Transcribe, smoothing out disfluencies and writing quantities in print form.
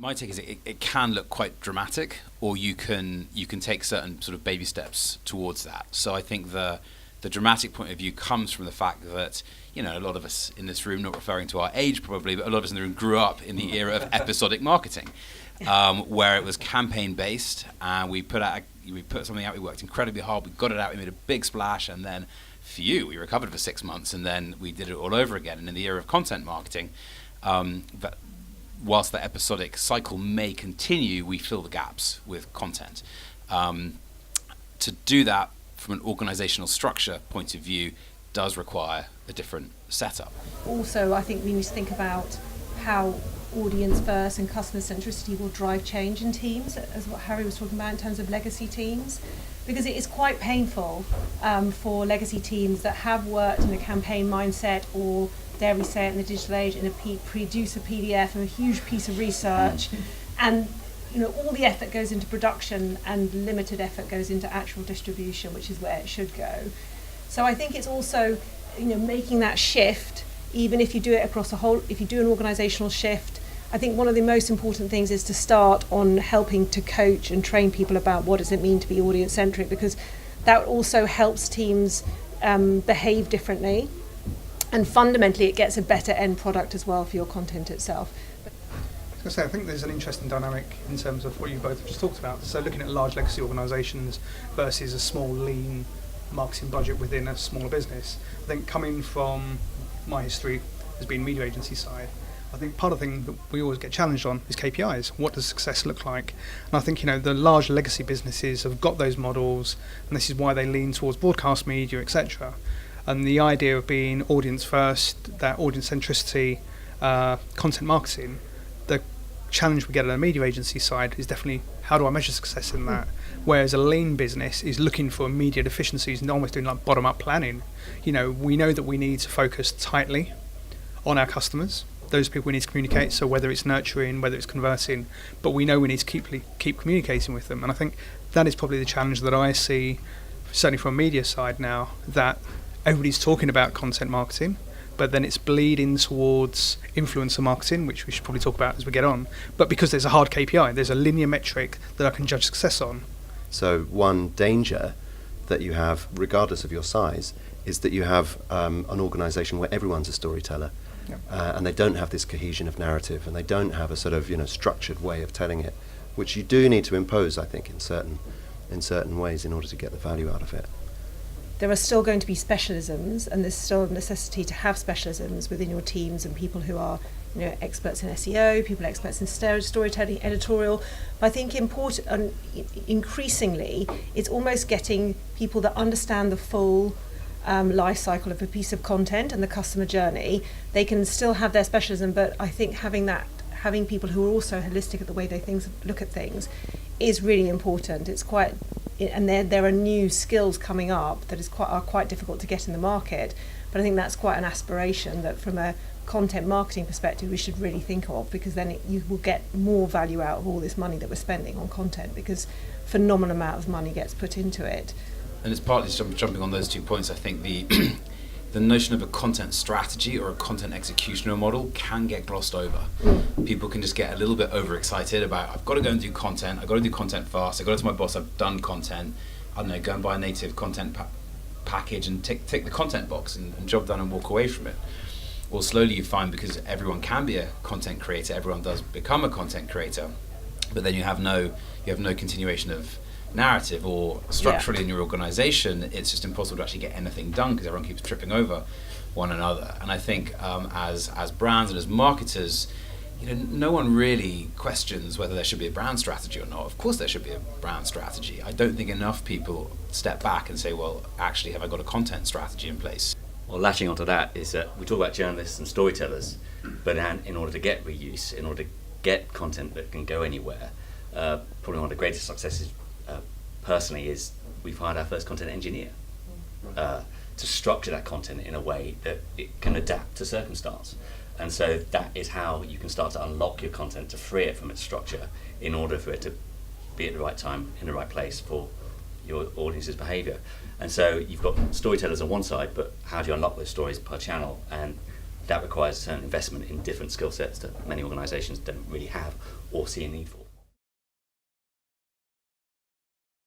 My take is it can look quite dramatic, or you can take certain sort of baby steps towards that. So I think the dramatic point of view comes from the fact that, you know, a lot of us in this room, not referring to our age probably, but a lot of us in the room grew up in the era of episodic marketing, where it was campaign based, and we put something out, we worked incredibly hard, we got it out, we made a big splash, and then we recovered for 6 months, and then we did it all over again. And in the era of content marketing, but whilst the episodic cycle may continue, we fill the gaps with content. To do that from an organizational structure point of view does require a different setup. Also, I think we need to think about how audience first and customer centricity will drive change in teams, as what Harry was talking about in terms of legacy teams, because it is quite painful for legacy teams that have worked in a campaign mindset, or dare we say it in the digital age, in produce a PDF and a huge piece of research, and you know, all the effort goes into production and limited effort goes into actual distribution, which is where it should go. So I think it's also, you know, making that shift, even if you do it across if you do an organisational shift, I think one of the most important things is to start on helping to coach and train people about what does it mean to be audience centric, because that also helps teams behave differently, and fundamentally it gets a better end product as well for your content itself. I think there's an interesting dynamic in terms of what you both just talked about. So looking at large legacy organisations versus a small, lean marketing budget within a smaller business. I think coming from my history has been media agency side, I think part of the thing that we always get challenged on is KPIs. What does success look like? And I think, you know, the large legacy businesses have got those models, and this is why they lean towards broadcast media, etc. And the idea of being audience first, that audience centricity, content marketing, the challenge we get on the media agency side is definitely how do I measure success in that? Whereas a lean business is looking for immediate efficiencies and almost doing like bottom-up planning. You know, we know that we need to focus tightly on our customers, those people we need to communicate, so whether it's nurturing, whether it's converting, but we know we need to keep communicating with them. And I think that is probably the challenge that I see, certainly from a media side now, that everybody's talking about content marketing, but then it's bleeding towards influencer marketing, which we should probably talk about as we get on. But because there's a hard KPI, there's a linear metric that I can judge success on. So one danger that you have, regardless of your size, is that you have an organisation where everyone's a storyteller, and they don't have this cohesion of narrative, and they don't have a sort of, you know, structured way of telling it, which you do need to impose, I think, in certain ways in order to get the value out of it. There are still going to be specialisms, and there's still a necessity to have specialisms within your teams and people who are, you know, experts in SEO, people experts in storytelling, editorial. But I think increasingly, it's almost getting people that understand the full life cycle of a piece of content and the customer journey. They can still have their specialism, but I think having people who are also holistic at the way they look at things is really important. It's quite, and there are new skills coming up that are quite difficult to get in the market. But I think that's quite an aspiration that, from a content marketing perspective, we should really think of, because then you will get more value out of all this money that we're spending on content, because phenomenal amount of money gets put into it. And it's partly jumping on those 2 points. I think the notion of a content strategy or a content executional model can get glossed over. People can just get a little bit overexcited about, I've got to go and do content, I've got to do content fast, I've got to tell my boss I've done content, I don't know, go and buy a native content package and tick the content box and job done and walk away from it. Well, slowly you find, because everyone can be a content creator, everyone does become a content creator, but then you have no continuation of narrative, or structurally in your organization it's just impossible to actually get anything done because everyone keeps tripping over one another. And I think as brands and as marketers, you know, no one really questions whether there should be a brand strategy or not. Of course there should be a brand strategy. I don't think enough people step back and say, well, actually, have I got a content strategy in place? Well, latching onto that is that we talk about journalists and storytellers, but in order to get reuse, in order to get content that can go anywhere, probably one of the greatest successes personally is we've hired our first content engineer to structure that content in a way that it can adapt to circumstance. And so that is how you can start to unlock your content, to free it from its structure in order for it to be at the right time, in the right place for your audience's behaviour. And so you've got storytellers on one side, but how do you unlock those stories per channel? And that requires a certain investment in different skill sets that many organisations don't really have or see a need for.